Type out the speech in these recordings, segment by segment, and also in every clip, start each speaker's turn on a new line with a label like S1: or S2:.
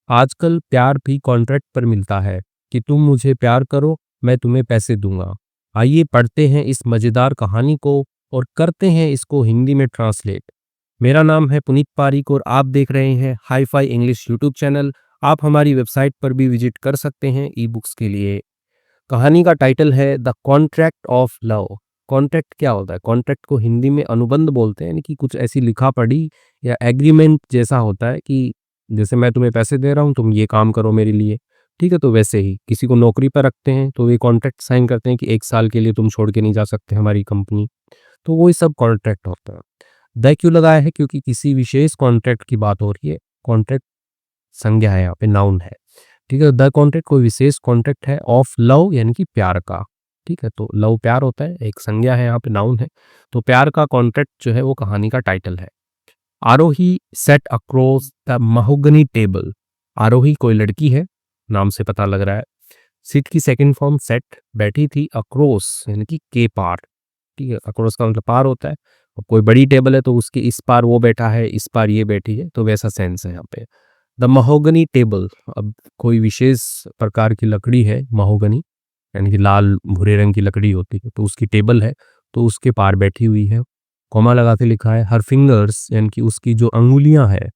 S1: आजकल प्यार भी कॉन्ट्रैक्ट पर मिलता है कि तुम मुझे प्यार करो, मैं तुम्हें पैसे दूंगा। आइए पढ़ते हैं इस मज़ेदार कहानी को और करते हैं इसको हिंदी में ट्रांसलेट। मेरा नाम है पुनीत पारिक और आप देख रहे हैं hi fi English YouTube channel. आप हमारी वेबसाइट पर भी विजिट कर सकते हैं ई बुक्स के लिए। कहानी का टाइटल है the contract of love. Contract क्या होता है? कॉन्ट्रैक्ट को हिंदी में अनुबंध बोलते हैं, यानी कि कुछ ऐसी लिखा पढ़ी या एग्रीमेंट जैसा होता है कि जैसे मैं तुम्हें पैसे दे रहा हूँ, तुम ये काम करो मेरे लिए। ठीक है, तो वैसे ही किसी को नौकरी पर रखते हैं तो ये कॉन्ट्रैक्ट साइन करते हैं कि 1 साल के लिए तुम छोड़ के नहीं जा सकते हमारी कंपनी। तो वही सब कॉन्ट्रैक्ट होता है। द क्यों लगाया है? क्योंकि किसी विशेष कॉन्ट्रैक्ट की बात हो रही है। कॉन्ट्रैक्ट संज्ञा है, यहाँ पे नाउन है। ठीक है, द कॉन्ट्रैक्ट कोई विशेष कॉन्ट्रैक्ट है ऑफ लव यानी कि प्यार का। ठीक है, तो लव प्यार होता है, एक संज्ञा है, यहाँ पे नाउन है। तो प्यार का कॉन्ट्रैक्ट जो है वो कहानी का टाइटल है। Aarohi sat across the mahogany table. Aarohi कोई लड़की है, नाम से पता लग रहा है। सिट की सेकंड फॉर्म सेट, बैठी थी, अक्रॉस यानी कि के पार। ठीक है, अक्रॉस का मतलब पार होता है। और कोई बड़ी टेबल है तो उसके इस पार वो बैठा है, इस पार ये बैठी है, तो वैसा सेंस है यहाँ पे। द महोगनी टेबल, अब कोई विशेष प्रकार की लकड़ी है महोगनी, यानी कि लाल भूरे रंग की लकड़ी होती है, तो उसकी टेबल है, तो उसके पार बैठी हुई है। कॉमा लगा के लिखा है हर फिंगर्स, यानी कि उसकी जो अंगुलियां है,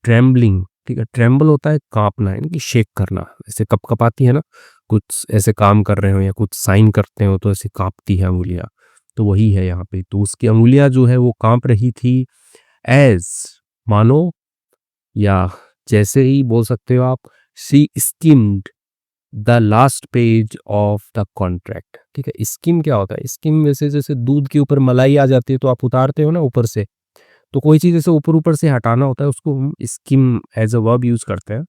S1: ट्रेम्बलिंग। ठीक है, ट्रेम्बल होता है कांपना, यानी कि शेक करना, ऐसे कपकपाती है ना, कुछ ऐसे काम कर रहे हो या कुछ साइन करते हो तो ऐसे कांपती है अंगुलियां, तो वही है यहाँ पे। तो उसकी अंगुलियां जो है वो कांप रही थी। एज, मानो, या जैसे ही बोल सकते हो आप। She skimmed the last page of the contract. ठीक है, स्किम क्या होता है? स्किम वैसे जैसे दूध के ऊपर मलाई आ जाती है तो आप उतारते हो ना ऊपर से, तो कोई चीज़ ऐसे ऊपर ऊपर से हटाना होता है, उसको हम skim as a verb use करते हैं।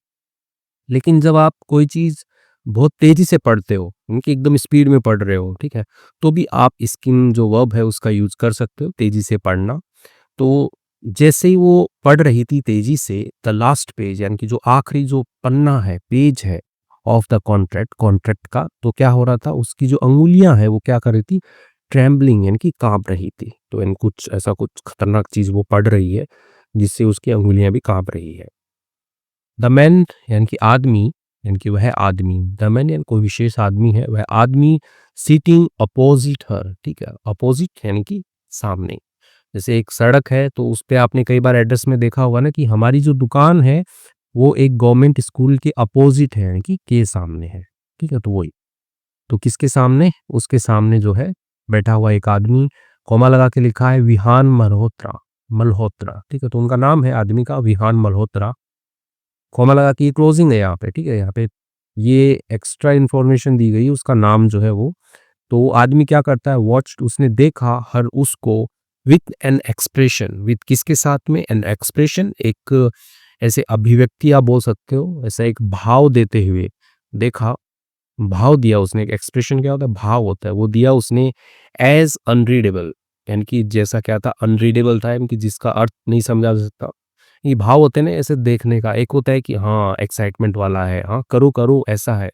S1: लेकिन जब आप कोई चीज़ बहुत तेज़ी से पढ़ते हो, उनकी एकदम स्पीड में पढ़ रहे हो, ठीक है, तो भी आप स्किम जो वर्ब है उसका यूज़ कर सकते हो, तेज़ी से पढ़ना। तो जैसे ही वो पढ़ रही थी तेजी से, द लास्ट पेज यानी कि जो आखिरी जो पन्ना है, पेज है ऑफ द कॉन्ट्रैक्ट, कॉन्ट्रैक्ट का, तो क्या हो रहा था, उसकी जो अंगुलियां है वो क्या कर रही थी? ट्रैम्बलिंग यानी कि कांप रही थी। तो इन कुछ ऐसा कुछ खतरनाक चीज वो पढ़ रही है जिससे उसकी अंगुलियां भी कांप रही है। द मैन यानी कि आदमी, यानी कि वह आदमी, द मैन यानी कोई विशेष आदमी है, वह आदमी सीटिंग अपोजिट हर। ठीक है, अपोजिट यानी कि सामने। जैसे एक सड़क है तो उस पे आपने कई बार एड्रेस में देखा होगा ना कि हमारी जो दुकान है वो एक गवर्नमेंट स्कूल के अपोजिट है, यानी कि के सामने है। ठीक है, तो वही, तो किसके सामने? उसके सामने जो है बैठा हुआ एक आदमी। कॉमा लगा के लिखा है विहान मल्होत्रा। मल्होत्रा, ठीक है, तो उनका नाम है आदमी का विहान मल्होत्रा। कॉमा लगा के ये क्लोजिंग है यहाँ पे। ठीक है, यहाँ पे ये एक्स्ट्रा इन्फॉर्मेशन दी गई, उसका नाम जो है वो। तो वो आदमी क्या करता है? वॉच्ड, उसने देखा, हर उसको, विथ एन एक्सप्रेशन, विथ किसके साथ में? एन एक्सप्रेशन, एक ऐसे अभिव्यक्ति आप बोल सकते हो, ऐसा एक भाव देते हुए देखा, भाव दिया उसने। एक एक्सप्रेशन क्या होता है? भाव होता है, वो दिया उसने। एज अनरीडेबल, यानी कि जैसा क्या था? अनरीडेबल था, यानी कि जिसका अर्थ नहीं समझा जा सकता। ये भाव होते हैं ना ऐसे देखने का, एक होता है कि हाँ एक्साइटमेंट वाला है, हाँ करो करो ऐसा है,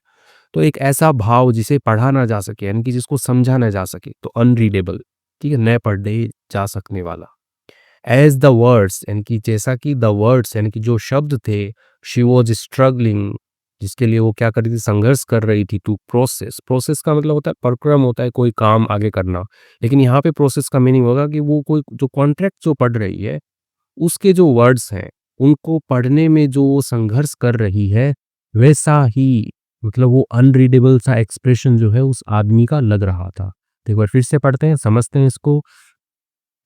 S1: तो एक ऐसा भाव जिसे पढ़ा ना जा सके, यानी कि जिसको समझा ना जा सके, तो अनरीडेबल। ठीक है, न पढ़े जा सकने वाला। एज द वर्ड्स, यानी कि जैसा कि द वर्ड्स यानी कि जो शब्द थे, शी वॉज स्ट्रगलिंग, जिसके लिए वो क्या कर रही थी? संघर्ष कर रही थी। टू प्रोसेस, प्रोसेस का मतलब होता है प्रक्रम, होता है कोई काम आगे करना। लेकिन यहाँ पे प्रोसेस का मीनिंग होगा कि वो कोई जो कॉन्ट्रैक्ट जो पढ़ रही है उसके जो वर्ड्स हैं उनको पढ़ने में जो वो संघर्ष कर रही है, वैसा ही, मतलब वो अनरीडेबल सा एक्सप्रेशन जो है उस आदमी का लग रहा था। तो एक बार फिर से पढ़ते हैं, समझते हैं इसको।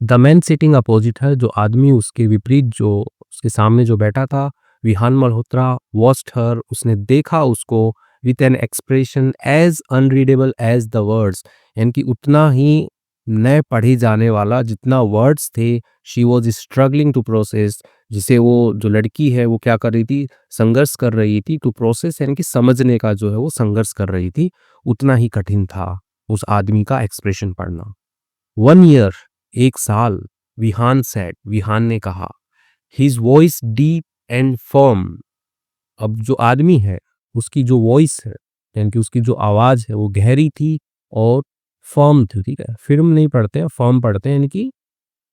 S1: द मैन सिटिंग अपोजिट है, जो आदमी उसके विपरीत, जो उसके सामने जो बैठा था, विहान मल्होत्रा, वॉच्ड हर, उसने देखा उसको, with an expression as unreadable as the words, यानी कि उतना ही न पढ़ी जाने वाला जितना वर्ड्स थे। She was struggling to process, जिसे वो जो लड़की है वो क्या कर रही थी? संघर्ष कर रही थी। टू प्रोसेस यानी कि समझने का जो है वो संघर्ष कर रही थी, उतना ही कठिन था उस आदमी का एक्सप्रेशन पढ़ना। 1 ईयर, 1 साल। विहान सेड, विहान ने कहा। His voice deep and firm, अब जो आदमी है उसकी जो वॉइस है, यानी कि उसकी जो आवाज है वो गहरी थी और फर्म थी। ठीक है, फिर्म नहीं पढ़ते हैं, फर्म पढ़ते हैं, यानी कि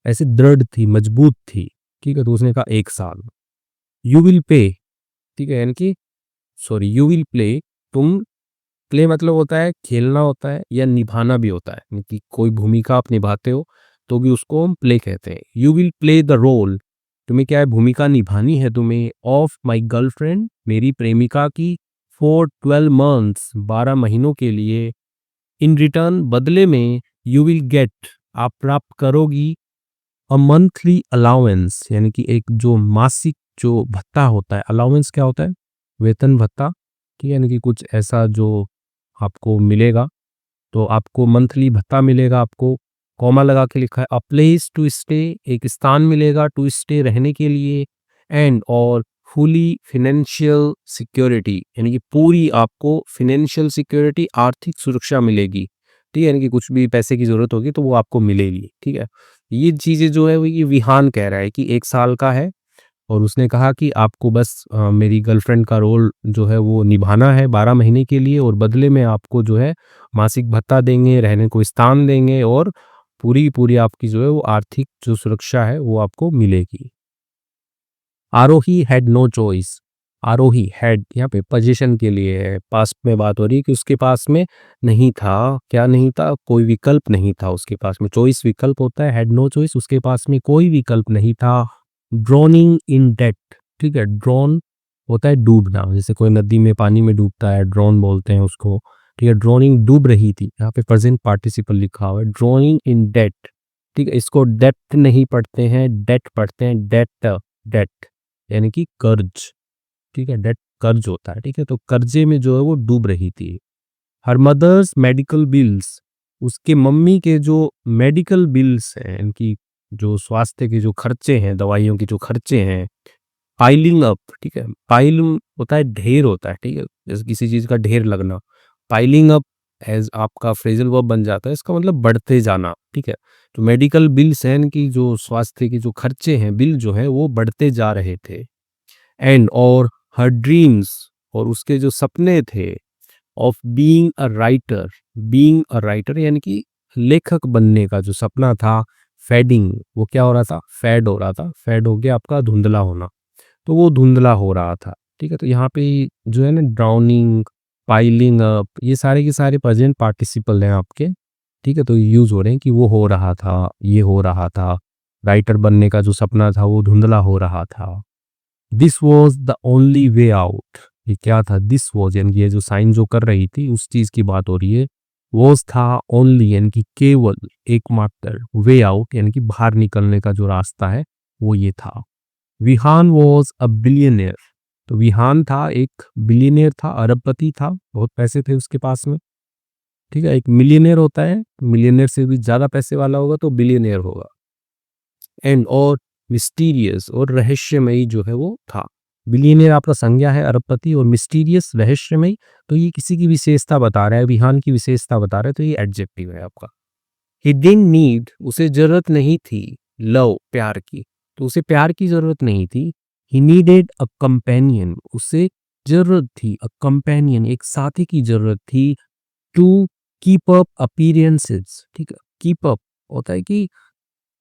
S1: ऐसे दृढ़ थी, मजबूत थी। ठीक है, तो उसने कहा 1 साल। यू विल पे, ठीक है, यानी कि सॉरी यू विल प्ले, तुम, प्ले मतलब होता है खेलना होता है या निभाना भी होता है, यानी कि कोई भूमिका आप निभाते हो तो भी उसको हम प्ले कहते हैं। You will play the role, तुम्हें क्या है भूमिका निभानी है तुम्हें, ऑफ माई गर्लफ्रेंड, मेरी प्रेमिका की, फॉर 12 मंथ्स, 12 महीनों के लिए, इन रिटर्न, बदले में, यू विल गेट, आप प्राप्त करोगी, अ मंथली अलाउंस, यानी कि एक जो मासिक जो भत्ता होता है, अलाउंस क्या होता है, वेतन भत्ता, ठीक है, यानी कि कुछ ऐसा जो आपको मिलेगा, तो आपको मंथली भत्ता मिलेगा, आपको कॉमा लगा के लिखा है, अ प्लेस टू स्टे, एक स्थान मिलेगा टू स्टे, रहने के लिए, एंड और फुली फिनेंशियल सिक्योरिटी, यानी कि पूरी आपको फिनेंशियल सिक्योरिटी, आर्थिक सुरक्षा मिलेगी, ठीक है, यानी कि कुछ भी पैसे की ज़रूरत होगी तो वो आपको मिलेगी, ठीक है। ये चीज़ें जो है वो ये विहान कह रहा है कि 1 साल का है और उसने कहा कि आपको बस मेरी गर्लफ्रेंड का रोल जो है वो निभाना है 12 महीने के लिए, और बदले में आपको जो है मासिक भत्ता देंगे, रहने को स्थान देंगे, और पूरी आपकी जो है वो आर्थिक जो सुरक्षा है वो आपको मिलेगी। Aarohi had no choice, Aarohi had यहाँ पे पोजीशन के लिए है, पास्ट में बात हो रही है कि उसके पास में नहीं था, क्या नहीं था, कोई विकल्प नहीं था उसके पास में, चॉइस विकल्प होता है, हैड नो चॉइस, उसके पास में कोई विकल्प नहीं था, ड्रोनिंग इन डेट, ठीक है, ड्रोन होता है डूबना, जैसे कोई नदी में पानी में डूबता है, ड्रोन बोलते हैं उसको, ठीक है, ड्रोनिंग डूब रही थी, यहाँ पे प्रेजेंट पार्टिसिपल लिखा हुआ है, ड्रोनिंग इन डेट, ठीक है, इसको डेप्थ नहीं पढ़ते हैं, डेट पढ़ते हैं, डेट, डेट यानी कि कर्ज, ठीक है, डेट कर्ज होता है, ठीक है, तो कर्जे में जो है वो डूब रही थी। हर मदर्स मेडिकल बिल्स, उसके मम्मी के जो मेडिकल बिल्स हैं, इनकी जो स्वास्थ्य के जो खर्चे हैं, दवाइयों के जो खर्चे हैं, पाइलिंग अप, ठीक है, पाइल होता है ढेर होता है, ठीक है, जैसे किसी चीज का ढेर लगना, पाइलिंग अप एज आपका फ्रेजल वर्ब बन जाता है, इसका मतलब बढ़ते जाना, ठीक है, तो मेडिकल बिल्स हैं, इनकी जो स्वास्थ्य के जो खर्चे हैं, बिल जो है वो बढ़ते जा रहे थे, एंड और हर ड्रीम्स, और उसके जो सपने थे, ऑफ बीइंग अ राइटर यानी कि लेखक बनने का जो सपना था, फेडिंग, वो क्या हो रहा था, फेड हो रहा था, फेड हो गया आपका धुंधला होना, तो वो धुंधला हो रहा था, ठीक है, तो यहाँ पे जो है ना ड्राउनिंग, पाइलिंग अप, ये सारे के सारे प्रेजेंट पार्टिसिपल हैं आपके, ठीक है, तो यूज हो रहे हैं कि वो हो रहा था, ये हो रहा था, राइटर बनने का जो सपना था वो धुंधला हो रहा था। This was the only way out, ये क्या था, दिस वॉज यानी कि ये जो साइन जो कर रही थी उस चीज की बात हो रही है, वॉज था ओनली यानी कि केवल, एकमात्र, वे आउट यानी कि बाहर निकलने का जो रास्ता है वो ये था। विहान वॉज अ बिलियनियर, तो विहान था एक बिलियनियर था, अरबपति था, बहुत पैसे थे उसके पास में, ठीक है, एक मिलियनियर होता है, मिलियनियर से भी ज्यादा पैसे वाला होगा तो बिलियनियर होगा, एंड और मिस्टीरियस और रहस्यमयी जो है वो था। बिलियनियर आपका संज्ञा है अरबपति, और मिस्टीरियस रहस्यमयी, तो ये किसी की विशेषता बता रहा है, विहान की विशेषता बता रहा है, तो ये एडजेक्टिव है आपका। ही डिडंट नीड, उसे जरूरत नहीं थी, लव, प्यार की, तो उसे प्यार की जरूरत नहीं थी। ही नीडेड अ कंपेनियन, उसे जरूरत थी, अ कंपेनियन एक साथी की जरूरत थी, टू कीप अप अपीयरेंसेस, ठीक है, कीप अप होता है कि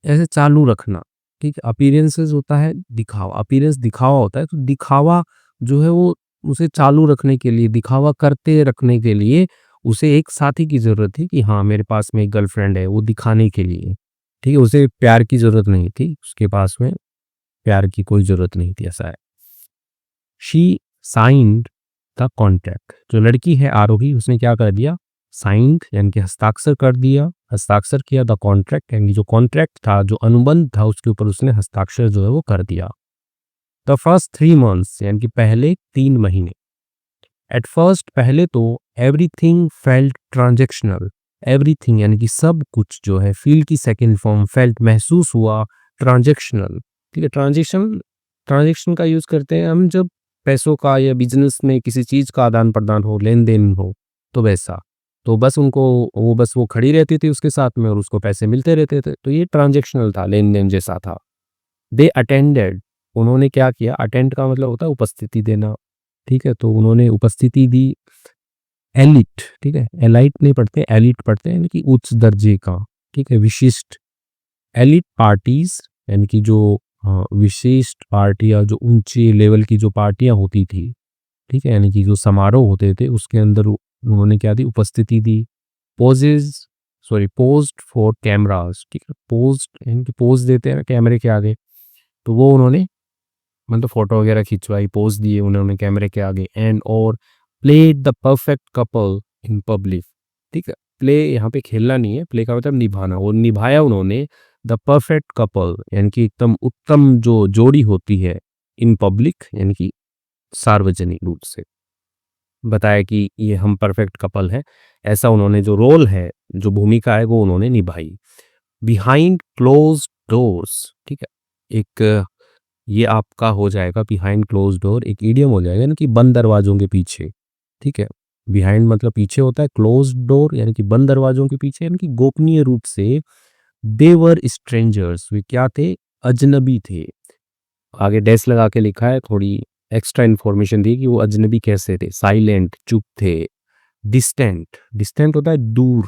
S1: ऐसे चालू रखना, ठीक है, अपीयरेंसेस होता है दिखावा, अपीयरेंस दिखावा होता है, तो दिखावा जो है वो उसे चालू रखने के लिए, दिखावा करते रखने के लिए उसे एक साथी की जरूरत थी कि हाँ मेरे पास में एक गर्लफ्रेंड है, वो दिखाने के लिए, ठीक है, उसे प्यार की जरूरत नहीं थी, उसके पास में प्यार की कोई जरूरत नहीं थी, ऐसा है। शी साइंड द कॉन्ट्रैक्ट, जो लड़की है आरोही उसने क्या कर दिया, साइंड यानी कि हस्ताक्षर कर दिया, हस्ताक्षर किया, द कॉन्ट्रैक्ट यानी कि जो कॉन्ट्रैक्ट था, जो अनुबंध था उसके ऊपर उसने हस्ताक्षर जो है वो कर दिया। द फर्स्ट 3 मंथ्स यानी कि पहले 3 महीने, एट फर्स्ट पहले तो, एवरीथिंग फेल्ट ट्रांजेक्शनल, एवरीथिंग यानी कि सब कुछ जो है, फील की सेकेंड फॉर्म, फेल्ट महसूस हुआ, ट्रांजेक्शनल, ठीक है, ट्रांजेक्शन का यूज करते हैं हम जब पैसों का या बिजनेस में किसी चीज का आदान प्रदान हो, लेन देन हो, तो वैसा, तो बस उनको वो खड़ी रहती थी उसके साथ में और उसको पैसे मिलते रहते थे, तो ये ट्रांजेक्शनल था, लेन देन जैसा था। दे अटेंडेड, उन्होंने क्या किया, अटेंड का मतलब होता है उपस्थिति देना, ठीक है, तो उन्होंने उपस्थिति दी, एलिट, ठीक है, एलाइट नहीं पढ़ते, एलिट पढ़ते हैं, यानी कि उच्च दर्जे का, ठीक है, विशिष्ट, एलिट पार्टीज यानी कि जो विशिष्ट पार्टियाँ, जो ऊंचे लेवल की जो पार्टियाँ होती थी, ठीक है, यानी कि जो समारोह होते थे उसके अंदर उन्होंने क्या दी, उपस्थिति दी। पोजेज पोज्ड फॉर कैमरास, ठीक है, पोज्ड यानी कि पोज देते हैं ना कैमरे के आगे, तो वो उन्होंने मतलब फोटो वगैरह खिंचवाई, पोज दिए उन्होंने कैमरे के आगे। एंड और played the perfect couple in public, ठीक है, प्ले यहाँ पे खेलना नहीं है, प्ले का मतलब निभाना, और निभाया उन्होंने द परफेक्ट कपल यानी कि एकदम उत्तम जो जोड़ी होती है, इन पब्लिक यानी कि सार्वजनिक रूप से बताया कि ये हम परफेक्ट कपल हैं, ऐसा उन्होंने जो रोल है, जो भूमिका है वो उन्होंने निभाई। बिहाइंड क्लोज डोर्स, ठीक है, एक ये आपका हो जाएगा बिहाइंड क्लोज डोर, एक इडियम हो जाएगा ना कि बंद दरवाजों के पीछे, ठीक है। बिहाइंड मतलब पीछे होता है, क्लोज डोर यानी कि बंद दरवाजों के पीछे, यानी कि गोपनीय रूप से। देवर स्ट्रेंजर्स, वे क्या थे, अजनबी थे। आगे डैश लगा के लिखा है, थोड़ी एक्स्ट्रा इन्फॉर्मेशन दी कि वो अजनबी कैसे थे। साइलेंट, चुप थे। डिस्टेंट, डिस्टेंट होता है दूर,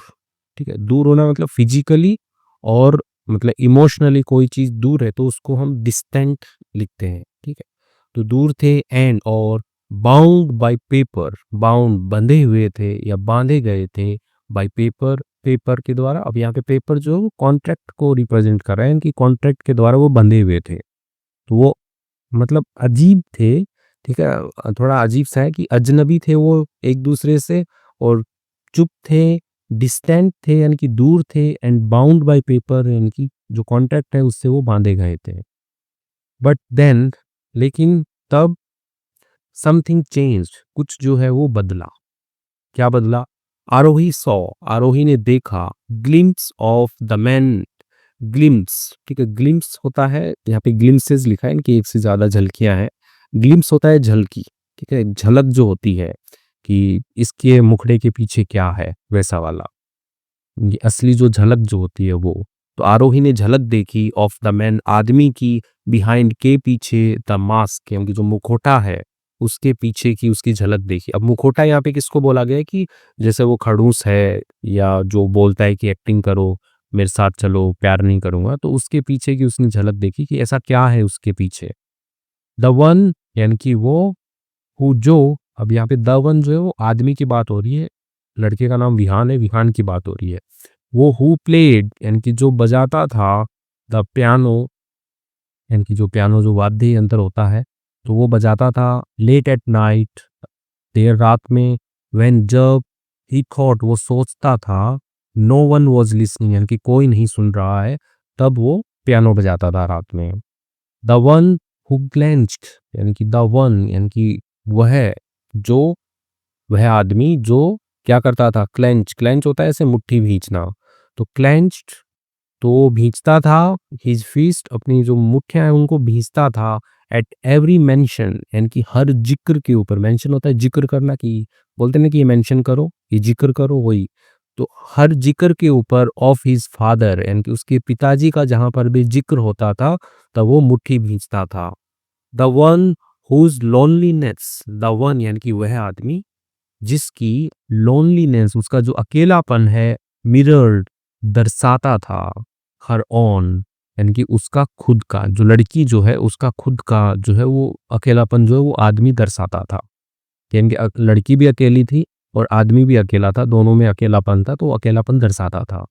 S1: ठीक है, दूर होना मतलब फिजिकली और मतलब इमोशनली कोई चीज दूर है तो उसको हम डिस्टेंट लिखते हैं, ठीक है। तो दूर थे। एंड और बाउंड बाय पेपर, बाउंड बंधे हुए थे या बांधे गए थे, बाय पेपर, पेपर के द्वारा। अब यहाँ पे पेपर जो कॉन्ट्रैक्ट को रिप्रेजेंट कर रहा है, कि कॉन्ट्रैक्ट के द्वारा वो बंधे हुए थे, तो वो मतलब अजीब थे, ठीक है, थोड़ा अजीब सा है कि अजनबी थे वो एक दूसरे से, और चुप थे, डिस्टेंट थे यानी कि दूर थे, एंड बाउंड बाय पेपर यानी कि जो कॉन्ट्रैक्ट है उससे वो बांधे गए थे। बट देन, लेकिन तब समथिंग चेंज्ड, कुछ जो है वो बदला। क्या बदला? आरोही सॉ, आरोही ने देखा, glimpse of the man, glimpse, ठीक है, ग्लिम्स होता है, यहाँ पे ग्लिम्सेस लिखा है, इनकी एक से ज्यादा झलकियां हैं। ग्लिम्स होता है झलकी, ठीक है, झलक जो होती है कि इसके मुखड़े के पीछे क्या है, वैसा वाला, ये असली जो झलक जो होती है वो। तो आरोही ने झलक देखी ऑफ द मैन, आदमी की, बिहाइंड के पीछे, द मास्क क्योंकि जो मुखोटा है उसके पीछे की उसकी झलक देखी। अब मुखोटा यहाँ पे किसको बोला गया है कि जैसे वो खड़ूस है या जो बोलता है कि एक्टिंग करो, मेरे साथ चलो, प्यार नहीं करूंगा, तो उसके पीछे की उसने झलक देखी कि ऐसा क्या है उसके पीछे। द वन यानी कि वो, हु जो, अब यहाँ पे द वन जो है वो आदमी की बात हो रही है, लड़के का नाम विहान है, विहान की बात हो रही है। वो हु प्लेड यानी कि जो बजाता था, द पियानो यानी कि जो पियानो जो वाद्य यंत्र होता है, तो वो बजाता था। लेट एट नाइट, देर रात में। व्हेन जब, ही थॉट वो सोचता था, नो वन वॉज लिसनिंग यानी कि कोई नहीं सुन रहा है, तब वो पियानो बजाता था रात में। द वन हु क्लेंच्ड यानी कि द वन यानी कि वह जो, वह आदमी जो क्या करता था, क्लेंच, क्लेंच होता है ऐसे मुट्ठी भींचना, तो क्लेंच्ड, तो वो भींचता था, हिज फिस्ट अपनी जो मुठ्ठियां हैं उनको भींचता था। एट एवरी मेंशन यानी कि हर जिक्र के ऊपर, मेंशन होता है जिक्र करना, कि बोलते ना कि ये मेंशन करो, ये जिक्र करो, वही। तो हर जिक्र के ऊपर ऑफ हिज फादर यानी कि उसके पिताजी का जहां पर भी जिक्र होता था तब वो मुट्ठी भींचता था। The one whose loneliness, the one यानी कि वह आदमी जिसकी लोनलीनेस, उसका जो अकेलापन है, मिरर्ड दर्शाता था, हर ओन यानी कि उसका खुद का, जो लड़की जो है उसका खुद का जो है वो अकेलापन जो है वो आदमी दर्शाता था, यानी कि लड़की भी अकेली थी और आदमी भी अकेला था, दोनों में अकेलापन था, तो वो अकेलापन दर्शाता था।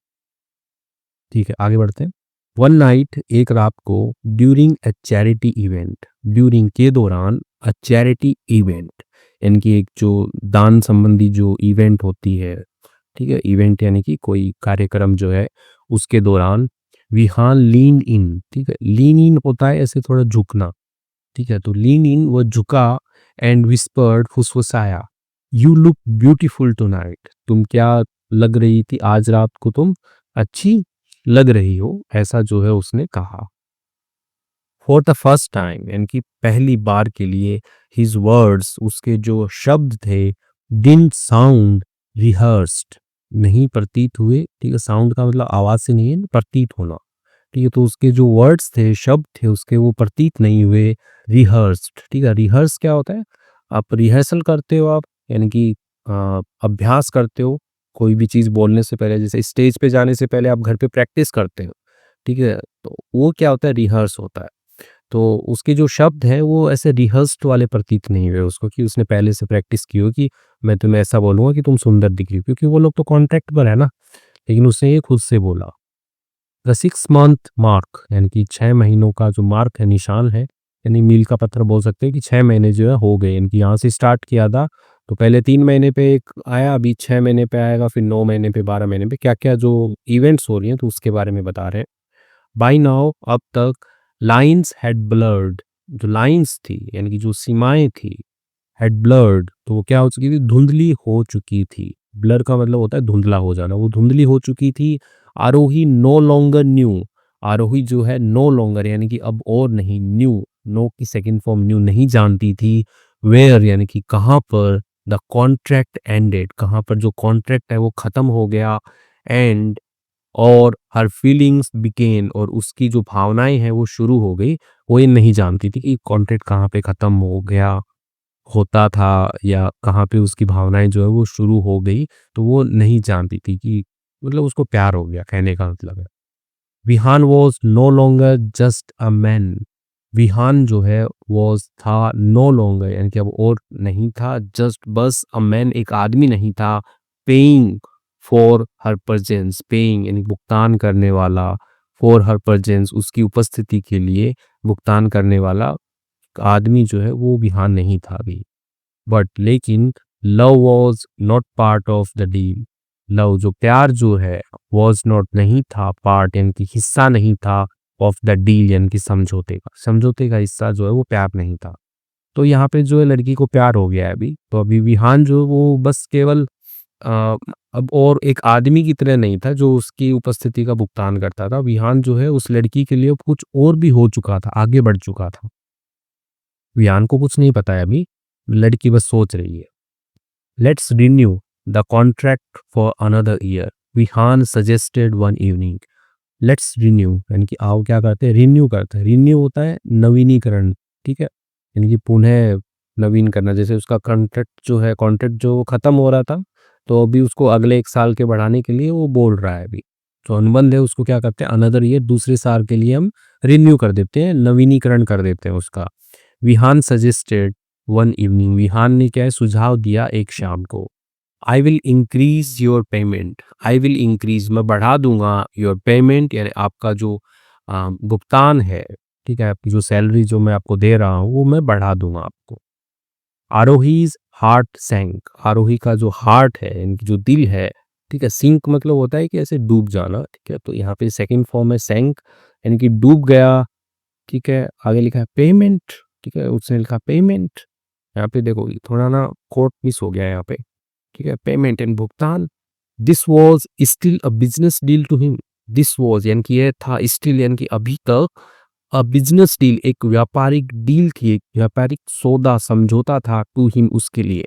S1: ठीक है, आगे बढ़ते हैं। वन नाइट, एक रात को, during a charity event, during के दौरान, अ चैरिटी इवेंट यानी कि एक जो दान संबंधी जो इवेंट होती है, ठीक है, इवेंट यानी कि कोई कार्यक्रम जो है उसके दौरान, विहान लीन इन, ठीक है, लीन इन होता है ऐसे थोड़ा झुकना, ठीक है, तो लीन इन वो झुका, एंड विस्पर्ड फुसफुसाया, यू लुक ब्यूटीफुल टुनाइट, तुम क्या लग रही थी आज रात को, तुम अच्छी लग रही हो, ऐसा जो है उसने कहा। फॉर द फर्स्ट टाइम यानी कि पहली बार के लिए, हिज वर्ड्स उसके जो शब्द थे, डिडंट साउंड रिहर्स्ड नहीं प्रतीत हुए, ठीक है, साउंड का मतलब आवाज से नहीं है, प्रतीत होना, ठीक है, तो उसके जो वर्ड्स थे, शब्द थे उसके, वो प्रतीत नहीं हुए, रिहर्स्ड, ठीक है, रिहर्स क्या होता है, आप रिहर्सल करते हो आप, यानी कि अभ्यास करते हो कोई भी चीज़ बोलने से पहले, जैसे स्टेज पे जाने से पहले आप घर पे प्रैक्टिस करते हो, ठीक है, तो वो क्या होता है, रिहर्स होता है। तो उसके जो शब्द हैं वो ऐसे रिहर्स्ड वाले प्रतीत नहीं हुए उसको कि उसने पहले से प्रैक्टिस की हो कि मैं तुम्हें ऐसा बोलूँगा कि तुम सुंदर दिख रही हो, क्योंकि वो लोग तो कॉन्ट्रैक्ट पर है ना। लेकिन उसने ये खुद से बोला। द 6 मंथ मार्क यानी कि 6 महीनों का जो मार्क है, निशान है, यानी मील का पत्थर बोल सकते हैं कि 6 महीने जो है हो गए। यानी कि यहाँ से स्टार्ट किया था, तो पहले 3 महीने पे एक आया, अभी 6 महीने पे आएगा, फिर 9 महीने पे, 12 महीने पे, क्या-क्या जो इवेंट्स हो रही हैं तो उसके बारे में बता रहे हैं। बाय नाउ अब तक लाइन्स हैड ब्लर्ड, जो लाइन्स थी यानी कि जो सीमाएँ थी, हैड ब्लर्ड तो वो क्या हो चुकी थी, धुंधली हो चुकी थी। ब्लर का मतलब होता है धुंधला हो जाना, वो धुंधली हो चुकी थी। आरोही नो लॉन्गर न्यू, आरोही जो है नो लॉन्गर यानी कि अब और नहीं, न्यू, नो की सेकंड फॉर्म न्यू, नहीं जानती थी। वेयर यानी कि कहाँ पर, द कॉन्ट्रैक्ट एंडेड, कहाँ पर जो कॉन्ट्रैक्ट है वो खत्म हो गया, एंड और हर फीलिंग्स बिगेन, और उसकी जो भावनाएं हैं वो शुरू हो गई। वो ये नहीं जानती थी कि कॉन्ट्रैक्ट कहाँ पे खत्म हो गया, होता था, या कहाँ पे उसकी भावनाएँ जो है वो शुरू हो गई, तो वो नहीं जानती थी कि मतलब उसको प्यार हो गया, कहने का मतलब है। Vihaan was no longer just a man, Vihaan जो है वाज़ था नो लॉन्गर यानी कि अब और नहीं था, जस्ट बस अ मैन एक आदमी नहीं था, paying for her presence, paying यानी भुगतान करने वाला, फॉर हर प्रेजेंस उसकी उपस्थिति के लिए भुगतान करने वाला आदमी जो है वो विहान नहीं था अभी। बट लेकिन love was not part of the deal, love जो प्यार जो है वॉज नॉट नहीं था, पार्ट यानी कि हिस्सा नहीं था, ऑफ द डील यानी कि समझौते का, समझौते का हिस्सा जो है वो प्यार नहीं था। तो यहाँ पे जो है लड़की को प्यार हो गया है अभी, तो अभी विहान जो है वो बस केवल अ, अब और एक आदमी की तरह नहीं था जो उसकी उपस्थिति का भुगतान करता था। विहान जो है उस लड़की के लिए कुछ और भी हो चुका था, आगे बढ़ चुका था। विहान को कुछ नहीं पता है अभी, लड़की बस सोच रही है। Let's renew the contract for another year. Vihaan suggested one evening. Let's renew यानी कि आओ क्या करते हैं, रिन्यू करते हैं। रिन्यू होता है नवीनीकरण, ठीक है, यानी कि पुनः नवीन करना। जैसे उसका कॉन्ट्रैक्ट जो खत्म हो रहा था, तो अभी उसको अगले 1 साल के बढ़ाने के लिए वो बोल रहा है अभी, जो अनुबंध है उसको क्या करते हैं, अनदर ईयर, दूसरे साल के लिए हम रिन्यू कर देते हैं, नवीनीकरण कर देते हैं उसका। Vihaan suggested one evening, Vihaan ने क्या है, सुझाव दिया एक शाम को। I will increase your payment, I will increase मैं बढ़ा दूंगा, योर पेमेंट यानी आपका जो भुगतान है, ठीक है, आपकी जो सैलरी जो मैं आपको दे रहा हूँ वो मैं बढ़ा दूंगा आपको। आरोहीज हार्ट सैंक, आरोही का जो हार्ट है यानी कि जो दिल है, ठीक है, सिंक मतलब होता है कि ऐसे डूब जाना, ठीक है, तो यहाँ पे सेकंड फॉर्म है सैंक यानी कि डूब गया, ठीक है। आगे लिखा है पेमेंट, ठीक है, उसने लिखा पेमेंट, यहाँ पे देखो ये थोड़ा ना कोट मिस हो गया है यहाँ पे, ठीक है, पेमेंट एंड भुगतान। This was still a business deal to him, this was यानी कि यह था, स्टिल यानी कि अभी तक, अ बिजनेस डील एक व्यापारिक डील थी, एक व्यापारिक सौदा समझौता था, टू हिम उसके लिए,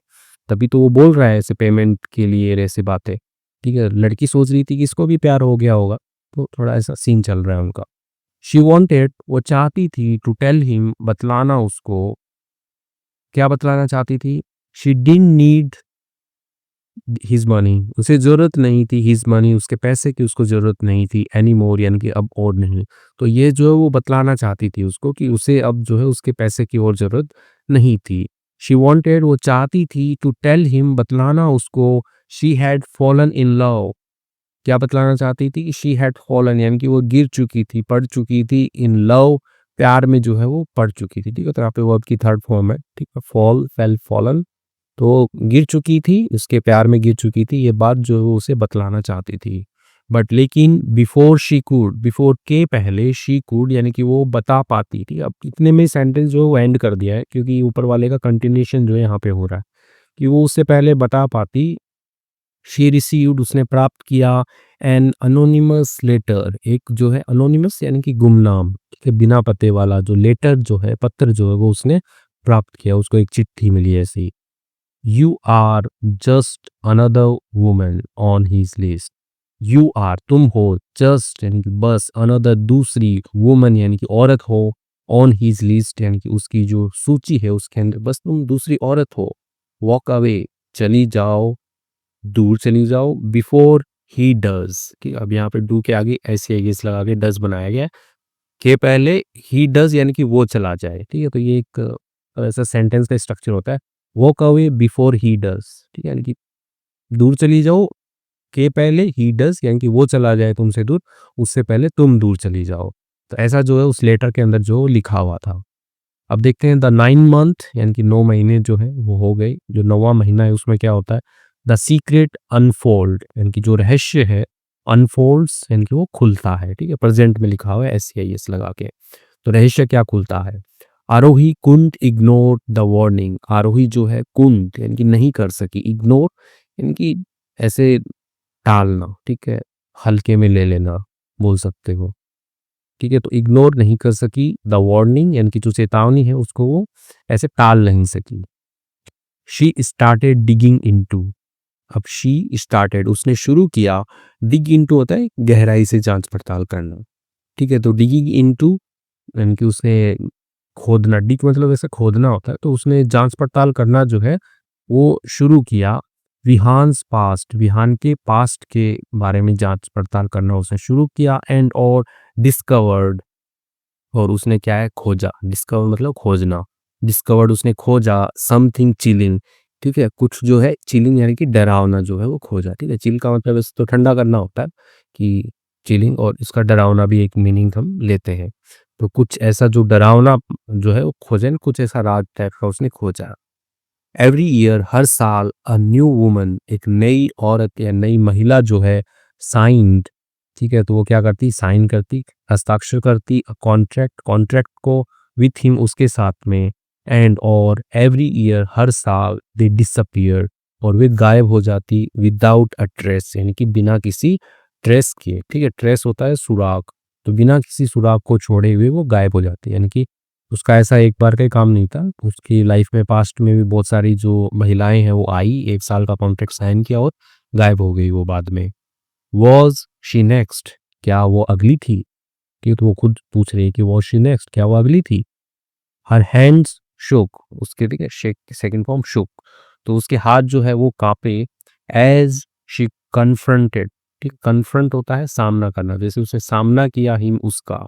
S1: तभी तो वो बोल रहा है ऐसे पेमेंट के लिए ऐसे बातें, ठीक है। लड़की सोच रही थी कि इसको भी प्यार हो गया होगा, तो थोड़ा ऐसा सीन चल रहा है उनका। शी वॉन्टेड वो चाहती थी, टू टेल हिम बतलाना उसको, क्या बतलाना चाहती थी, she didn't need his money, उसे ज़रूरत नहीं थी, हिज मनी उसके पैसे की उसको ज़रूरत नहीं थी, एनी मोर यानी कि अब और नहीं। तो ये जो है वो बतलाना चाहती थी उसको कि उसे अब जो है उसके पैसे की और ज़रूरत नहीं थी। शी वांटेड वो चाहती थी, टू टेल हिम बतलाना उसको, she had fallen in love, क्या बतलाना चाहती थी कि शी हैड फॉलन यानी कि वो गिर चुकी थी, पड़ चुकी थी, इन लव प्यार में जो है वो पड़ चुकी थी, ठीक है। तो यहाँ पे वर्ब की थर्ड फॉर्म है, ठीक है, फॉल, फेल, फॉलन, तो गिर चुकी थी, उसके प्यार में गिर चुकी थी, ये बात जो है वो उसे बतलाना चाहती थी। बट लेकिन बिफोर शी कूड, बिफोर के पहले शी कूड यानी कि वो बता पाती थी। अब इतने में सेंटेंस जो है वो एंड कर दिया है, क्योंकि ऊपर वाले का कंटिन्यूएशन जो है यहाँ पे हो रहा है कि वो उससे पहले बता पाती। शी रिसीव्ड उसने प्राप्त किया, एन अनोनिमस लेटर, एक जो है अनोनिमस यानी कि गुमनाम, ठीक है, बिना पते वाला जो लेटर जो है, पत्र जो है वो उसने प्राप्त किया, उसको एक चिट्ठी मिली ऐसी। You are just another woman on his list, you are तुम हो, जस्ट यानी कि बस, अनदर दूसरी, वुमन यानी कि औरत हो, ऑन हिज लिस्ट यानी कि उसकी जो सूची है उसके अंदर बस तुम दूसरी औरत हो। वॉक अवे चली जाओ, दूर चली जाओ, बिफोर ही डज, कि अब यहाँ पे डू के आगे ऐसे एगेस लगा के डज बनाया गया है, के पहले ही डज यानी कि वो चला जाए, ठीक है। तो ये एक ऐसा सेंटेंस का स्ट्रक्चर होता है, walk away before he does, ठीक है, यानी कि दूर चली जाओ के पहले ही डज यानी कि वो चला जाए तुमसे दूर, उससे पहले तुम दूर चली जाओ। तो ऐसा जो है उस लेटर के अंदर जो लिखा हुआ था। अब देखते हैं द 9 मंथ यानी कि 9 महीने जो है वो हो गए। जो 9वां महीना है उसमें क्या होता है, द सीक्रेट अनफोल्ड यानी कि जो रहस्य है अनफोल्ड्स यानी कि वो खुलता है, ठीक है। प्रेजेंट में लिखा हुआ है SCIS लगा के। तो रहस्य क्या खुलता है, आरोही कुंड इग्नोर द वार्निंग। आरोही जो है कुंड यानी कि नहीं कर सकी, इग्नोर यानी कि ऐसे टालना, ठीक है, हल्के में ले लेना बोल सकते हो, ठीक है। तो इग्नोर नहीं कर सकी द वार्निंग यानी कि जो चेतावनी है उसको वो ऐसे टाल नहीं सकी। शी स्टार्टेड डिगिंग इनटू, अब शी स्टार्टेड उसने शुरू किया, डिग इनटू होता है गहराई से जांच पड़ताल करना, ठीक है। तो डिगिंग इनटू यानी कि उसने खोदना, डिग मतलब ऐसे खोदना होता है। तो उसने जांच पड़ताल करना जो है वो शुरू किया। विहान्स पास्ट, विहान के पास्ट के बारे में जांच पड़ताल करना उसने शुरू किया। एंड और डिस्कवर्ड, और उसने क्या है खोजा, डिस्कवर मतलब खोजना, डिस्कवर्ड उसने खोजा समथिंग चिलिंग, ठीक है, कुछ जो है चिलिंग यानी कि डरावना जो है वो खोजा, ठीक है। चिल का मतलब वैसे तो ठंडा करना होता है कि चिलिंग, और इसका डरावना भी एक मीनिंग हम लेते हैं। तो कुछ ऐसा जो डरावना जो है वो खोजे, कुछ ऐसा राज टाइप का उसने खोजा। एवरी ईयर हर साल अ न्यू वुमन, एक नई औरत या नई महिला जो है साइंड, ठीक है। तो वो क्या करती, साइन करती, हस्ताक्षर करती कॉन्ट्रैक्ट, कॉन्ट्रैक्ट को विथ हिम उसके साथ में। एंड और एवरी ईयर हर साल दे डिसअपियर, और वे गायब हो जाती विदाउट अ ट्रेस यानी कि बिना किसी ट्रेस किए, ठीक है। ट्रेस होता है सुराग, तो बिना किसी सुराग को छोड़े हुए वो गायब हो जाती है। यानी कि उसका ऐसा एक बार का ही काम नहीं था, उसकी लाइफ में पास्ट में भी बहुत सारी जो महिलाएं हैं वो आई, 1 साल का कॉन्ट्रैक्ट साइन किया और गायब हो गई वो बाद में। वॉज शी नेक्स्ट, क्या वो अगली थी, कि तो वो खुद पूछ रही है कि वॉज शी नेक्स्ट, क्या वो अगली थी। हर हैंड्स शुक, उसके ठीक है शेक सेकंड फॉर्म शुक, तो उसके हाथ जो है वो कांपे। एज शी कन्फ्रंटेड, ठीक, कन्फ्रंट होता है सामना करना, जैसे उसने सामना किया हिम उसका।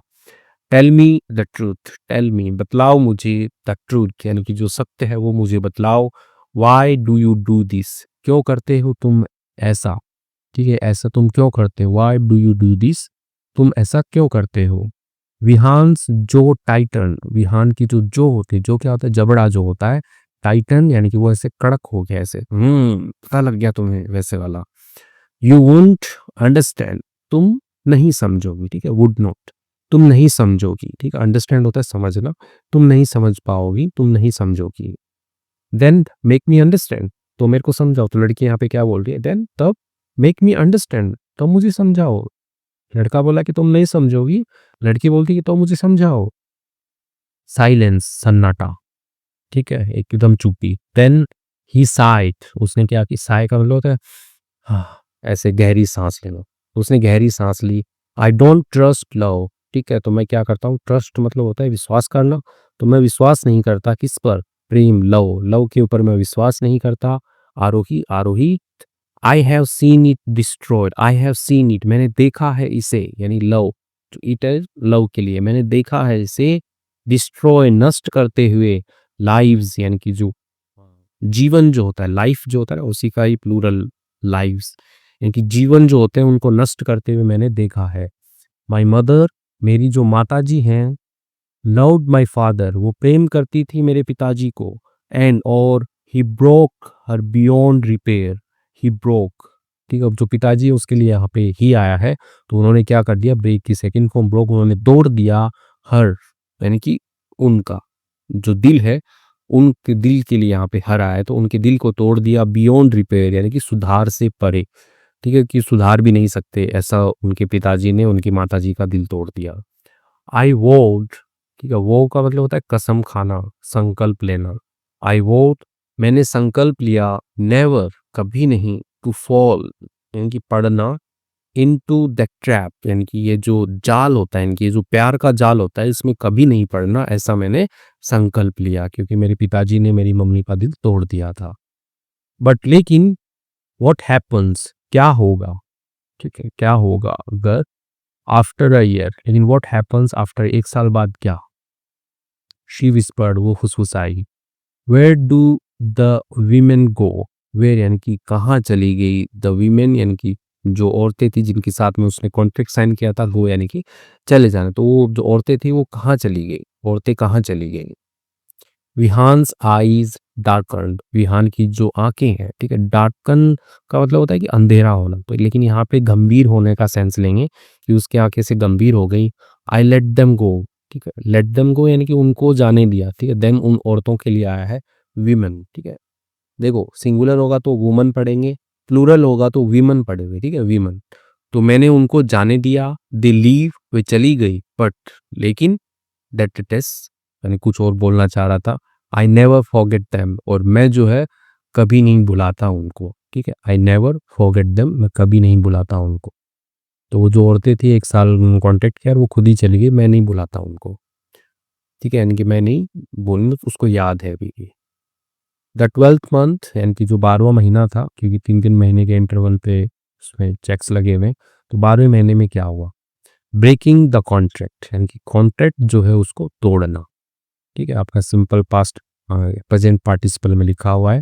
S1: Tell me the truth, tell me बतलाओ मुझे, द ट्रूथ यानी कि जो सत्य है वो मुझे बतलाओ। Why do you do this, क्यों करते हो तुम ऐसा, ठीक है, ऐसा तुम क्यों करते हो। Y do you do this, तुम ऐसा क्यों करते हो। विहान्स जो टाइटन, विहान की जो होती है, जो क्या होता है जबड़ा जो होता है, टाइटन यानी कि वो ऐसे कड़क हो गया, ऐसे पता लग गया तुम्हें वैसे वाला। यू वोंट अंडरस्टैंड, तुम नहीं समझोगी, ठीक है, वुड नॉट, तुम नहीं समझोगी, ठीक है। अंडरस्टैंड होता है समझना, तुम नहीं समझ पाओगी, तुम नहीं समझोगी। देन मेक मी अंडरस्टैंड, तो मेरे को समझाओ। तो लड़की यहाँ पे क्या बोल रही है, देन तब मेक मी अंडरस्टैंड, तो मुझे समझाओ। लड़का बोला कि तुम नहीं समझोगी, लड़की बोलती कि तो मुझे समझाओ। साइलेंस, सन्नाटा, ठीक है, एकदम चुप्पी। देन ही साइड, उसने क्या कि साय का मतलब होता है हाँ, ऐसे गहरी सांस लेना, उसने गहरी सांस ली। आई डोंट ट्रस्ट लव, ठीक है, तो मैं क्या करता हूँ, ट्रस्ट मतलब होता है विश्वास करना, तो मैं विश्वास नहीं करता किस पर, प्रेम, लव, लव के ऊपर मैं विश्वास नहीं करता। Aarohi, Aarohi, I have seen it destroyed, I have seen it मैंने देखा है इसे, यानी लव, तो इट इज लव के लिए, मैंने देखा है इसे डिस्ट्रॉय नष्ट करते हुए। लाइव्स यानी कि जो जीवन जो होता है, लाइफ जो होता है ना उसी का ही प्लूरल लाइव्स, यानी कि जीवन जो होते हैं उनको नष्ट करते हुए मैंने देखा है। माई मदर, मेरी जो माता जी हैं, लव्ड माई फादर, वो प्रेम करती थी मेरे पिताजी को। एंड और he broke her beyond repair, he broke, ठीक है। अब जो पिताजी है उसके लिए यहाँ पे ही आया है, तो उन्होंने क्या कर दिया, ब्रेक की सेकंड फॉर्म ब्रोक, उन्होंने तोड़ दिया। हर यानी कि उनका जो दिल है, उनके दिल के लिए यहाँ पे हर आया है, तो उनके दिल को तोड़ दिया। बियॉन्ड रिपेयर यानी कि सुधार से परे, ठीक है, कि सुधार भी नहीं सकते ऐसा उनके पिताजी ने उनकी माताजी का दिल तोड़ दिया। आई वोड, ठीक है, वो का मतलब होता है कसम खाना, संकल्प लेना। आई वोड, मैंने संकल्प लिया। नेवर, कभी नहीं। टू फॉल यानी कि पड़ना। इनटू द ट्रैप यानी कि ये जो जाल होता है, इनकी ये जो प्यार का जाल होता है, इसमें कभी नहीं पड़ना, ऐसा मैंने संकल्प लिया, क्योंकि मेरे पिताजी ने मेरी मम्मी का दिल तोड़ दिया था। बट लेकिन व्हाट हैपन्स, क्या होगा, ठीक है, क्या होगा अगर आफ्टर अ ईयर, लेकिन व्हाट हैपेंस आफ्टर, एक साल बाद क्या? शी विस्पर्ड, वो फुसफुसाई। Where do the women go, where यानी कि कहाँ चली गई, द वीमेन यानी कि जो औरतें थी जिनके साथ में उसने कॉन्ट्रैक्ट साइन किया था, गो यानी कि चले जाना, तो वो जो औरतें थी वो कहाँ चली गई, औरतें कहाँ चली गई? विहान्स आईज डार्कन्ड, विहान की जो आंखें हैं, ठीक है, डार्कन का मतलब होता है कि अंधेरा होना, तो लेकिन यहाँ पे गंभीर होने का सेंस लेंगे कि उसकी आंखें से गंभीर हो गई। आई लेट देम गो, ठीक है, लेट देम गो यानी कि उनको जाने दिया, ठीक है, देम उन औरतों के लिए आया है वीमेन, ठीक है। देखो सिंगुलर होगा तो वुमन पढ़ेंगे, प्लूरल होगा तो वीमन पढ़ेंगे, ठीक है, वीमन। तो मैंने उनको जाने दिया, दे लीव, वे चली गई, बट लेकिन दैट इट इज, यानी कुछ और बोलना चाह रहा था। आई नेवर फॉरगेट देम, और मैं जो है कभी नहीं भुलाता उनको, ठीक है, आई नेवर फॉरगेट देम, मैं कभी नहीं भुलाता उनको। तो वो जो औरतें थी एक साल कांटेक्ट किया और वो खुद ही चली गई, मैं नहीं भुलाता उनको, ठीक है, यानी कि मैं नहीं बोलूँगा, उसको याद है अभी भी। द 12th मंथ यानी कि जो 12वां महीना था, क्योंकि 3-3 महीने के इंटरवल पे उसमें चेक्स लगे हुए हैं, तो 12वें महीने में क्या हुआ? ब्रेकिंग द कॉन्ट्रैक्ट, यानी कि कॉन्ट्रैक्ट जो है उसको तोड़ना, ठीक है, आपका सिंपल पास्ट प्रेजेंट पार्टिसिपल में लिखा हुआ है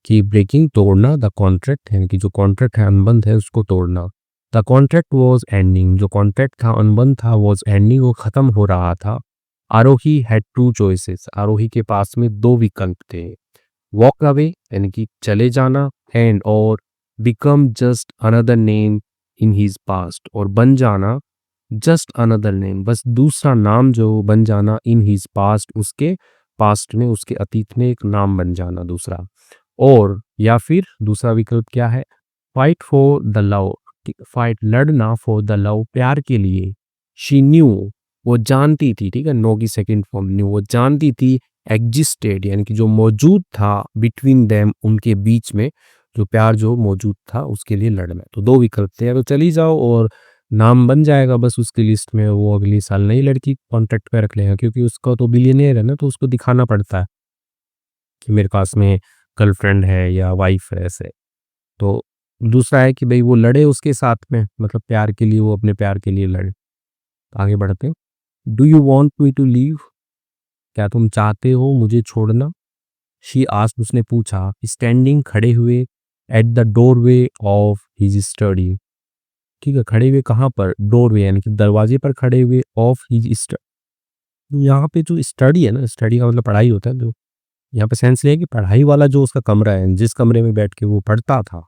S1: कि ब्रेकिंग, तोड़ना, द कॉन्ट्रैक्ट यानी कि जो कॉन्ट्रैक्ट है, अनुबंध है, उसको तोड़ना। द कॉन्ट्रैक्ट वाज एंडिंग, जो कॉन्ट्रैक्ट था, अनुबंध था, वाज एंडिंग, वो खत्म हो रहा था। आरोही हैड टू चॉइसेस, आरोही के पास में दो विकल्प थे। वॉक अवे यानी कि चले जाना, एंड और become just another name in his past, और बन जाना जस्ट अनदर नेम, बस दूसरा नाम जो बन जाना, इन हिज पास्ट, उसके पास्ट में, उसके अतीत में एक नाम बन जाना दूसरा। और या फिर दूसरा विकल्प क्या है? Fight for the love, fight लड़ना, फॉर द लव प्यार के लिए। शी न्यू, वो जानती थी, ठीक है, नो की सेकंड फॉर्म न्यू, वो जानती थी, एग्जिस्टेड यानी कि जो मौजूद था, बिटवीन देम उनके बीच में, जो प्यार जो मौजूद था उसके लिए लड़ना। तो दो विकल्प थे, तो चली जाओ और नाम बन जाएगा बस उसकी लिस्ट में, वो अगली साल नई लड़की कॉन्ट्रैक्ट पे रख लेगा, क्योंकि उसका तो बिलियनियर है ना, तो उसको दिखाना पड़ता है कि मेरे पास में गर्लफ्रेंड है या वाइफ है ऐसे। तो दूसरा है कि भाई वो लड़े उसके साथ में, मतलब प्यार के लिए, वो अपने प्यार के लिए लड़े। आगे बढ़ते हैं। Do you want me to leave, क्या तुम चाहते हो मुझे छोड़ना? शी आस्क्ड, उसने पूछा, स्टैंडिंग, खड़े हुए, at the doorway of his study, ठीक है, खड़े हुए कहाँ पर? डोरवे यानी कि दरवाजे पर खड़े हुए, ऑफ हिज स्टडी, यहाँ पे जो स्टडी है ना, स्टडी का मतलब पढ़ाई होता है, जो यहाँ पे सेंस ये है कि पढ़ाई वाला जो उसका कमरा है, जिस कमरे में बैठ के वो पढ़ता था,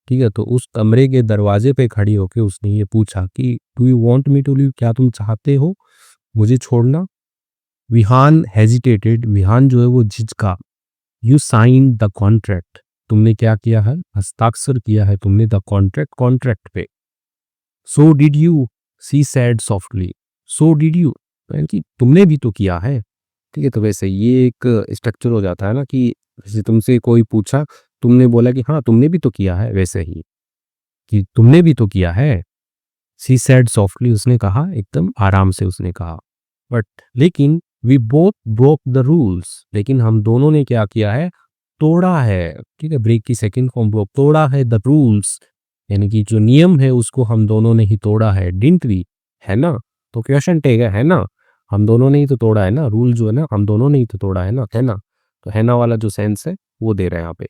S1: ठीक है, तो उस कमरे के दरवाजे पे खड़ी होके उसने ये पूछा कि do you want me to leave, क्या तुम चाहते हो मुझे छोड़ना? विहान हेजिटेटेड, विहान जो है वो झिझका। यू साइन द कॉन्ट्रैक्ट, तुमने क्या किया है? हस्ताक्षर किया है तुमने, द कॉन्ट्रैक्ट, कॉन्ट्रैक्ट पे। So did you, she said softly, so did you, यानी कि तुमने भी तो किया है, ठीक है, तो वैसे ये एक स्ट्रक्चर हो जाता है ना कि जैसे तुमसे कोई पूछा, तुमने बोला कि हाँ तुमने भी तो किया है, वैसे ही कि तुमने भी तो किया है। सी सेड सॉफ्टली, उसने कहा एकदम आराम से उसने कहा। बट लेकिन we both broke the rules, लेकिन हम दोनों ने क्या किया है? तोड़ा है, ठीक है, ब्रेक की सेकंड फॉर्म ब्रोक, तोड़ा है द रूल्स, यानी कि जो नियम है उसको हम दोनों ने ही तोड़ा है, डिडंट वी, है ना? तो क्वेश्चन टैग है ना, हम दोनों ने ही तो तोड़ा है ना, रूल जो है ना हम दोनों ने ही तो तोड़ा है ना? तो है ना वाला जो सेंस है वो दे रहे हैं यहाँ पे।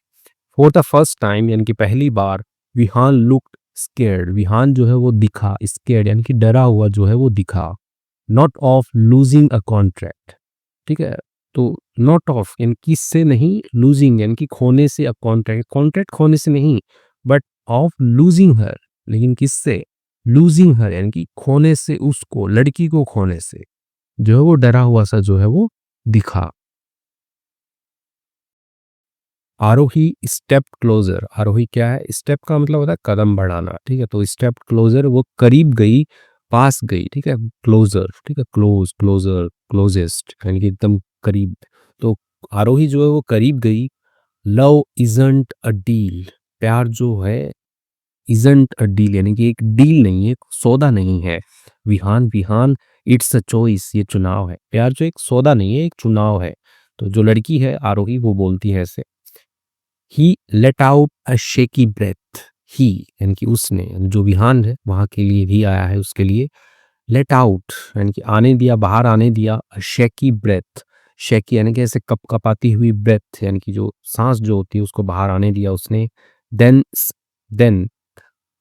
S1: फॉर द फर्स्ट टाइम यानी कि पहली बार, विहान लुक्ड स्केर्ड, विहान जो है वो दिखा, स्केर्ड यानी कि डरा हुआ जो है वो दिखा। Not of losing a contract, ठीक है, तो नॉट ऑफ यानी किससे नहीं, लूजिंग यानी कि खोने से, अ कॉन्ट्रैक्ट, कॉन्ट्रैक्ट खोने से नहीं, बट ऑफ लूजिंग हर, लेकिन किससे? लूजिंग हर यानी कि खोने से, उसको, लड़की को खोने से जो है वो डरा हुआ सा जो है वो दिखा। आरोही स्टेप क्लोजर, आरोही क्या है? स्टेप का मतलब होता है कदम बढ़ाना, ठीक है, तो स्टेप क्लोजर, वो करीब गई, पास गई, ठीक है, क्लोजर, ठीक है, क्लोज, क्लोजर, क्लोजेस्ट यानी कि एकदम करीब। तो आरोही जो है वो करीब गई। लव इजंट अ डील, प्यार जो है इजंट अ डील यानी कि एक डील नहीं है, एक सौदा नहीं है। Vihaan, Vihaan, it's a choice, ये चुनाव है, प्यार जो एक सौदा नहीं है, एक चुनाव है। तो जो लड़की है आरोही वो बोलती है ऐसे। He let out a shaky breath, he यानी कि उसने, जो विहान है वहां के लिए भी आया है उसके लिए। लेट आउट यानी कि आने दिया, बाहर आने दिया। शेकी ब्रेथ, शेकी यानी कि ऐसे कपकपाती हुई ब्रेथ यानी कि जो सांस जो होती है उसको बाहर आने दिया उसने। देन देन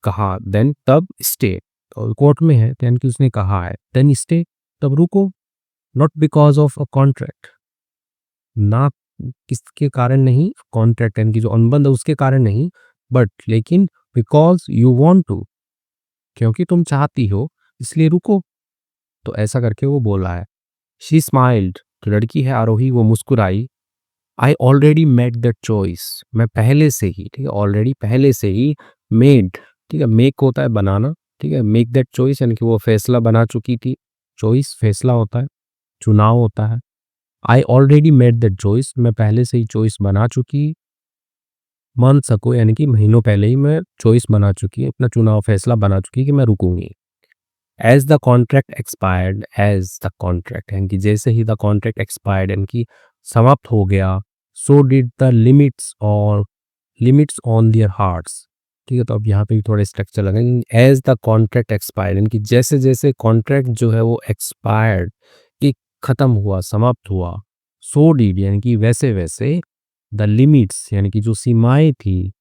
S1: कहा, देन तब स्टे, और कोर्ट में है तो यानी कि उसने कहा है देन स्टे, तब रुको। Not because of a contract, ना किसके कारण नहीं, कॉन्ट्रैक्ट यानी कि जो अनुबंध है उसके कारण नहीं, बट लेकिन बिकॉज यू वांट टू, क्योंकि तुम चाहती हो इसलिए रुको। तो ऐसा करके वो बोला है। शी स्माइल्ड, जो लड़की है आरोही वो मुस्कुराई। I already made that choice, मैं पहले से ही, ठीक है, ऑलरेडी पहले से ही, मेड, ठीक है, मेक होता है बनाना, ठीक है, मेक दैट चॉइस यानी कि वो फैसला बना चुकी थी। चॉइस फैसला होता है, चुनाव होता है। आई ऑलरेडी मेड दैट चॉइस, मैं पहले से ही चॉइस बना चुकी। मान सको यानी कि महीनों पहले ही मैं चॉइस बना चुकी, अपना चुनाव फैसला बना चुकी कि मैं रुकूंगी। As the contract expired, as the contract यानी कि जैसे ही द कॉन्ट्रैक्ट एक्सपायर्ड यानी कि समाप्त हो गया। सो डिड द लिमिट्स और लिमिट्स ऑन देयर हार्ट्स, ठीक है। तो अब यहाँ पे भी थोड़ा स्ट्रक्चर लगेंगे। एज द कॉन्ट्रैक्ट एक्सपायर्ड यानी कि जैसे जैसे कॉन्ट्रैक्ट जो है वो एक्सपायर्ड, कि खत्म हुआ, समाप्त हुआ। सो डिड यानी कि वैसे वैसे, द लिमिट्स यानी कि जो सीमाएं थी,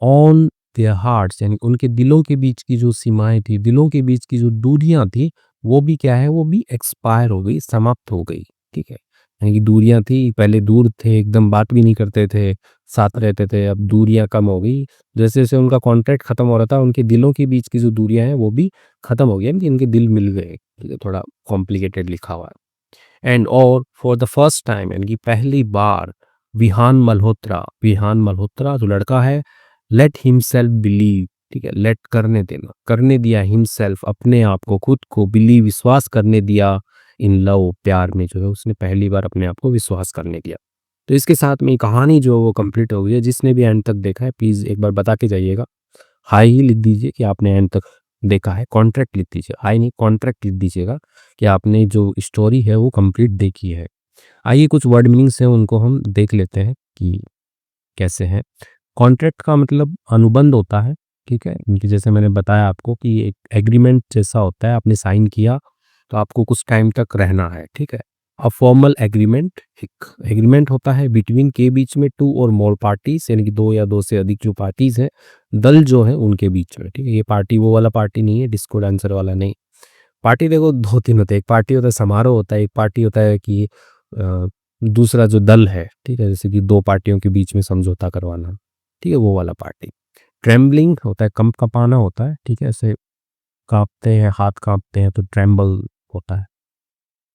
S1: ऑन देयर हार्ट्स यानी उनके दिलों के बीच की जो सीमाएं थी, दिलों के बीच की जो दूरियां थी, वो भी क्या है, वो भी एक्सपायर हो गई, समाप्त हो गई, ठीक है। यानी कि दूरियां थी, पहले दूर थे, एकदम बात भी नहीं करते थे, साथ रहते थे, अब दूरियां कम हो गई। जैसे जैसे उनका कॉन्ट्रैक्ट खत्म हो रहा था, उनके दिलों के बीच की जो दूरियां हैं वो भी खत्म हो गई, यानी कि इनके दिल मिल गए, ठीक है, थोड़ा कॉम्प्लिकेटेड लिखा हुआ है। एंड और फॉर द फर्स्ट टाइम यानी कि पहली बार, विहान मल्होत्रा जो लड़का है, लेट हिमसेल्फ बिलीव, ठीक है, लेट करने देना, करने दिया, हिमसेल्फ अपने आप को, खुद को, बिलीव विश्वास करने दिया, इन लव प्यार में जो है उसने पहली बार अपने आप को विश्वास करने दिया। तो इसके साथ में ये कहानी जो वो कंप्लीट हो गई है। जिसने भी एंड तक देखा है प्लीज़ एक बार बता के जाइएगा। हाई ही लिख दीजिए कि आपने एंड तक देखा है, कॉन्ट्रैक्ट लिख दीजिए, हाई नहीं कॉन्ट्रैक्ट लिख दीजिएगा कि आपने जो स्टोरी है वो कंप्लीट देखी है। आइए कुछ वर्ड मीनिंग्स हैं उनको हम देख लेते हैं कि कैसे हैं। कॉन्ट्रैक्ट का मतलब अनुबंध होता है, ठीक है, कि जैसे मैंने बताया आपको कि एक एग्रीमेंट जैसा होता है, आपने साइन किया तो आपको कुछ टाइम तक रहना है, ठीक है। अ फॉर्मल एग्रीमेंट, एक एग्रीमेंट होता है बिटवीन के बीच में, टू और मोर पार्टीज यानी कि दो या दो से अधिक जो पार्टीज हैं, दल जो है उनके बीच में, ठीक है। ये पार्टी वो वाला पार्टी नहीं है, डिस्को डांसर वाला नहीं। पार्टी देखो दो तीन होते हैं, एक पार्टी होता है समारोह होता है, एक पार्टी होता है कि दूसरा जो दल है, ठीक है, जैसे कि दो पार्टियों के बीच में समझौता करवाना, ठीक है, वो वाला पार्टी। ट्रेम्बलिंग होता है, कंप कपाना होता है, ठीक है, ऐसे कांपते हैं, हाथ कांपते हैं तो ट्रेम्बल होता है।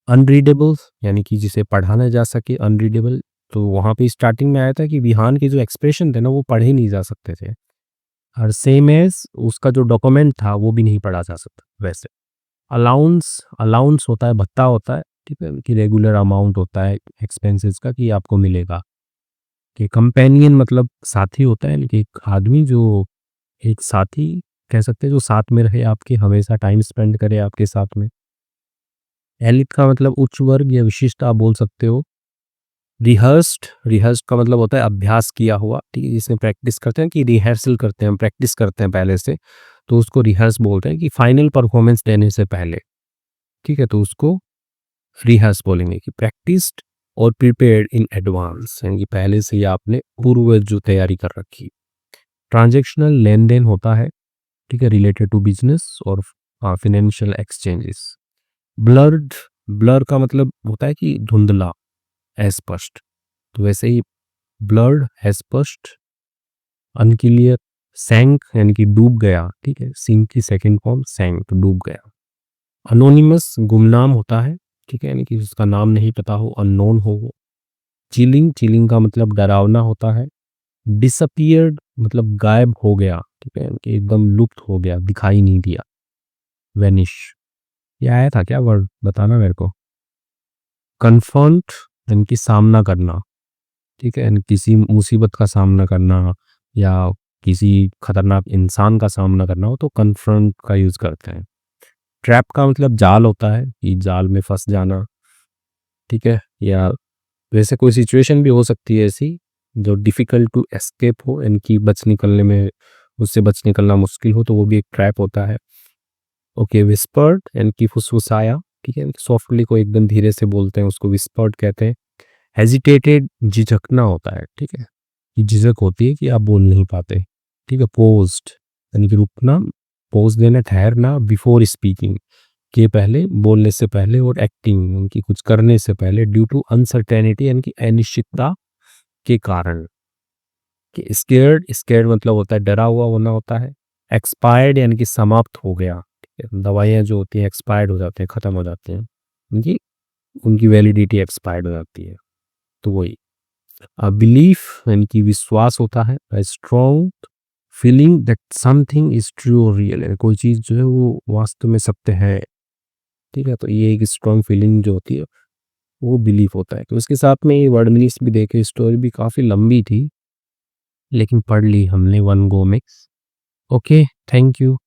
S1: अनरीडेबल यानी कि जिसे पढ़ा ना जा सके, अनरीडेबल। तो वहाँ पे स्टार्टिंग में आया था कि विहान के जो एक्सप्रेशन थे ना वो पढ़े नहीं जा सकते थे, और सेम एज उसका जो डॉक्यूमेंट था वो भी नहीं पढ़ा जा सकता वैसे। अलाउंस, अलाउंस होता है, भत्ता होता है, ठीक है, कि रेगुलर अमाउंट होता है एक्सपेंसेस का कि आपको मिलेगा। कि कंपेनियन मतलब साथी होता है, कि एक आदमी जो, एक साथी कह सकते हैं जो साथ में रहे आपके, हमेशा टाइम स्पेंड करे आपके साथ में। एलिट का मतलब उच्च वर्ग या विशिष्ट आप बोल सकते हो। रिहर्स्ड, रिहर्स्ड का मतलब होता है अभ्यास किया हुआ, ठीक है, जिसमें प्रैक्टिस करते हैं, कि रिहर्सल करते हैं, प्रैक्टिस करते हैं पहले से, तो उसको रिहर्स बोलते हैं, कि फाइनल परफॉर्मेंस देने से पहले, ठीक है, तो उसको रिहर्स बोलेंगे। कि प्रैक्टिस्ड और प्रिपेयर्ड इन एडवांस यानी कि पहले से ही आपने पूर्व जो तैयारी कर रखी। ट्रांजैक्शनल लेन देन होता है, ठीक है, रिलेटेड टू बिजनेस और फाइनेंशियल एक्सचेंजेस। ब्लर्ड, ब्लर का मतलब होता है कि धुंधला, अस्पष्ट, तो वैसे ही ब्लर्ड, अस्पष्ट। अनक्लियर, सैंक यानी कि डूब गया, ठीक है, सिंक की सेकंड फॉर्म सैंक, तो डूब गया। अनोनिमस गुमनाम होता है, ठीक है, यानी कि उसका नाम नहीं पता हो, अननोन हो वो। चिलिंग, चिलिंग का मतलब डरावना होता है। डिसअपियर्ड मतलब गायब हो गया, ठीक है, यानी कि एकदम लुप्त हो गया, दिखाई नहीं दिया। वेनिश, ये आया था क्या वर्ड, बताना मेरे को। कन्फ्रंट यानी कि सामना करना, ठीक है, यानी किसी मुसीबत का सामना करना या किसी खतरनाक इंसान का सामना करना हो तो कन्फ्रंट का यूज करते हैं। ट्रैप का मतलब जाल होता है, कि जाल में फंस जाना, ठीक है, या वैसे कोई सिचुएशन भी हो सकती है ऐसी जो डिफिकल्ट टू एस्केप हो, यानी कि बच निकलने में, उससे बच निकलना मुश्किल हो, तो वो भी एक ट्रैप होता है। ओके, विस्पर्ड यानी कि फुसफुसाया, ठीक है, सॉफ्टली को एकदम धीरे से बोलते हैं उसको विस्पर्ड कहते हैं। हेजिटेटेड झिझकना होता है, ठीक है, ये झिझक होती है कि आप बोल नहीं पाते, ठीक है। पोज्ड यानी कि रुकना, पोज देना, ठहरना, बिफोर स्पीकिंग के पहले, बोलने से पहले, और एक्टिंग यानी कि कुछ करने से पहले, ड्यू टू अनसर्टेनिटी यानी कि अनिश्चितता के कारण। कि स्केर्ड, स्केर्ड मतलब होता है डरा हुआ होना होता है। एक्सपायर्ड यानी कि समाप्त हो गया, ठीक है, दवाइयाँ जो होती हैं एक्सपायर्ड हो जाती हैं, ख़त्म हो जाती हैं, उनकी उनकी वैलिडिटी एक्सपायर्ड हो जाती है, तो वही। बिलीफ यानी कि विश्वास होता है। Strong feeling that something is true और रियल, यानी कोई चीज़ जो है वो वास्तव में सत्य है, ठीक है, तो ये एक स्ट्रॉन्ग फीलिंग जो होती है वो बिलीफ होता है। तो इसके साथ में ये वर्ड मीनिंग्स भी देखे, स्टोरी भी काफ़ी लंबी थी लेकिन पढ़ ली हमने वन गो में। Okay, thank you.